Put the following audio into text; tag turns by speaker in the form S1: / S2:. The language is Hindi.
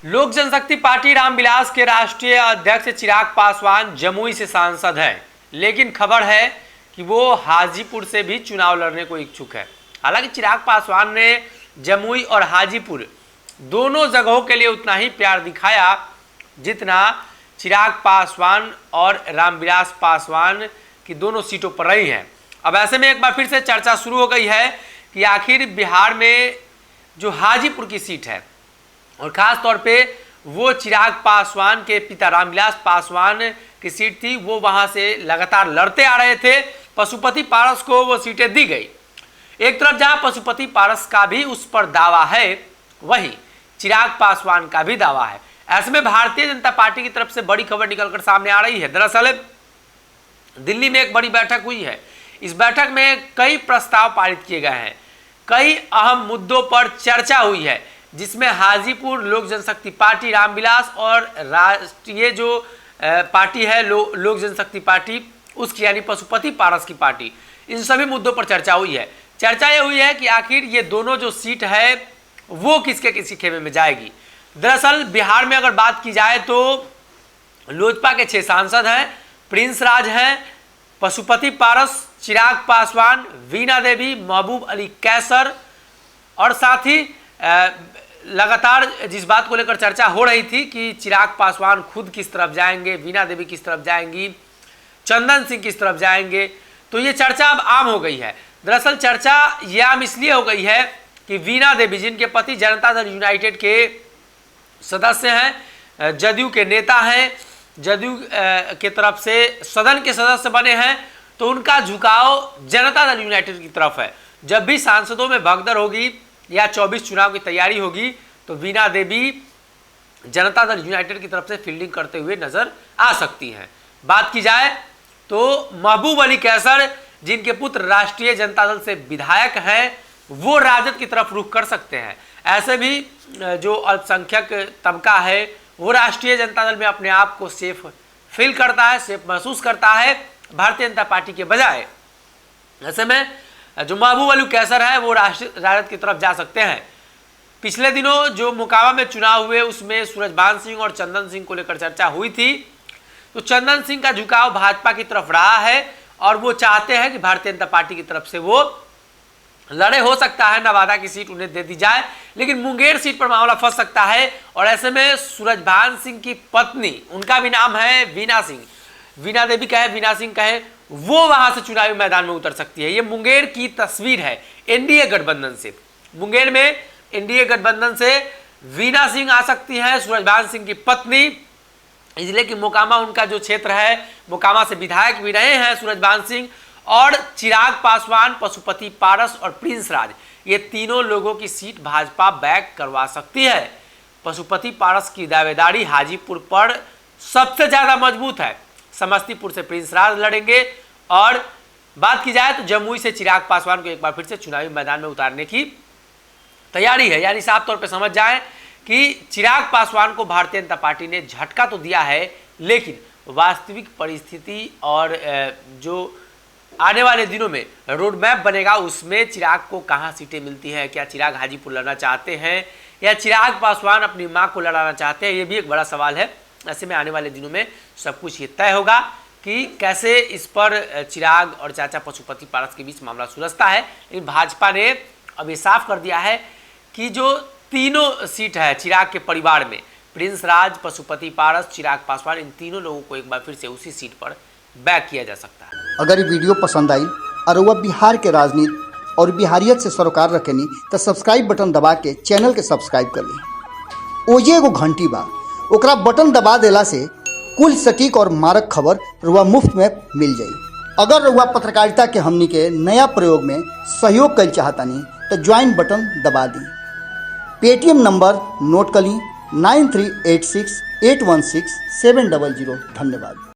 S1: लोक जनशक्ति पार्टी रामविलास के राष्ट्रीय अध्यक्ष चिराग पासवान जमुई से सांसद हैं, लेकिन खबर है कि वो हाजीपुर से भी चुनाव लड़ने को इच्छुक है। हालांकि चिराग पासवान ने जमुई और हाजीपुर दोनों जगहों के लिए उतना ही प्यार दिखाया जितना चिराग पासवान और रामविलास पासवान की दोनों सीटों पर रही हैं। अब ऐसे में एक बार फिर से चर्चा शुरू हो गई है कि आखिर बिहार में जो हाजीपुर की सीट है और ख़ास तौर पे वो चिराग पासवान के पिता रामविलास पासवान की सीट थी, वो वहाँ से लगातार लड़ते आ रहे थे। पशुपति पारस को वो सीटें दी गई। एक तरफ जहाँ पशुपति पारस का भी उस पर दावा है, वहीं चिराग पासवान का भी दावा है। ऐसे में भारतीय जनता पार्टी की तरफ से बड़ी खबर निकलकर सामने आ रही है। दरअसल दिल्ली में एक बड़ी बैठक हुई है। इस बैठक में कई प्रस्ताव पारित किए गए हैं, कई अहम मुद्दों पर चर्चा हुई है, जिसमें हाजीपुर लोक जनशक्ति पार्टी रामविलास और राष्ट्रीय जो पार्टी है लोक जनशक्ति पार्टी उसकी यानी पशुपति पारस की पार्टी, इन सभी मुद्दों पर चर्चा हुई है। चर्चा ये हुई है कि आखिर ये दोनों जो सीट है वो किसके किसी खेमे में जाएगी। दरअसल बिहार में अगर बात की जाए तो लोजपा के 6 सांसद हैं, प्रिंस राज हैं, पशुपति पारस, चिराग पासवान, वीणा देवी, महबूब अली कैसर और साथ ही लगातार जिस बात को लेकर चर्चा हो रही थी कि चिराग पासवान खुद किस तरफ जाएंगे, वीणा देवी किस तरफ जाएंगी, चंदन सिंह किस तरफ जाएंगे, तो ये चर्चा अब आम हो गई है। दरअसल चर्चा ये आम इसलिए हो गई है कि वीणा देवी जिनके पति जनता दल यूनाइटेड के सदस्य हैं, जदयू के नेता हैं, जदयू के तरफ से सदन के सदस्य बने हैं, तो उनका झुकाव जनता दल यूनाइटेड की तरफ है। जब भी सांसदों में भगदड़ होगी या 24 चुनाव की तैयारी होगी तो वीणा देवी जनता दल यूनाइटेड की तरफ से फील्डिंग करते हुए नजर आ सकती हैं। बात की जाए तो महबूब अली कैसर जिनके पुत्र राष्ट्रीय जनता दल से विधायक हैं, वो राजद की तरफ रुख कर सकते हैं। ऐसे भी जो अल्पसंख्यक तबका है वो राष्ट्रीय जनता दल में अपने आप को सेफ फील करता है, सेफ महसूस करता है भारतीय जनता पार्टी के बजाय। ऐसे में जो महबूब अली कैसर है वो राजद की तरफ जा सकते हैं। पिछले दिनों जो मोकामा में चुनाव हुए उसमें सूरजभान सिंह और चंदन सिंह को लेकर चर्चा हुई थी, तो चंदन सिंह का झुकाव भाजपा की तरफ रहा है और वो चाहते हैं कि भारतीय जनता पार्टी की तरफ से वो लड़े। हो सकता है नवादा की सीट उन्हें दे दी जाए, लेकिन मुंगेर सीट पर मामला फंस सकता है। और ऐसे में सूरजभान सिंह की पत्नी, उनका भी नाम है वीणा सिंह, वीणा देवी कहे वीणा सिंह कहे, वो वहां से चुनावी मैदान में उतर सकती है। ये मुंगेर की तस्वीर है एनडीए गठबंधन से। मुंगेर में एनडीए गठबंधन से वीणा सिंह आ सकती हैं, सूरजभान सिंह की पत्नी, इसलिए कि मोकामा उनका जो क्षेत्र है, मोकामा से विधायक भी रहे हैं सूरजभान सिंह। और चिराग पासवान, पशुपति पारस और प्रिंस राज, ये तीनों लोगों की सीट भाजपा बैक करवा सकती है। पशुपति पारस की दावेदारी हाजीपुर पर सबसे ज्यादा मजबूत है। समस्तीपुर से प्रिंस राज लड़ेंगे और बात की जाए तो जमुई से चिराग पासवान को एक बार फिर से चुनावी मैदान में उतारने की तैयारी है। यानी साफ तौर पे समझ जाएं कि चिराग पासवान को भारतीय जनता पार्टी ने झटका तो दिया है, लेकिन वास्तविक परिस्थिति और जो आने वाले दिनों में रोड मैप बनेगा उसमें चिराग को कहां सीटें मिलती हैं, क्या चिराग हाजीपुर लड़ना चाहते हैं या चिराग पासवान अपनी मां को लड़ाना चाहते हैं, ये भी एक बड़ा सवाल है। ऐसे में आने वाले दिनों में सब कुछ ये तय होगा कि कैसे इस पर चिराग और चाचा पशुपति पारस के बीच मामला सुलझता है। लेकिन भाजपा ने अब ये साफ कर दिया है कि जो तीनों सीट है चिराग के परिवार में, प्रिंस राज, पशुपति पारस, चिराग पासवान, इन तीनों लोगों को एक बार फिर से उसी सीट पर बैक किया जा सकता है।
S2: अगर ये वीडियो पसंद आई और वह बिहार के राजनीति और बिहारियत से सरोकार रखेनी तो सब्सक्राइब बटन दबा के चैनल के सब्सक्राइब कर ली। ओजे एगो घंटी बा, ओकरा बटन दबा देला से कुल सटीक और मारक खबर रुआ मुफ्त में मिल जाई। अगर रुआ पत्रकारिता के हमनी के नया प्रयोग में सहयोग कर चाहतानी तो ज्वाइन बटन दबा दी। पेटीएम नंबर नोट कर ली 9386816700। धन्यवाद।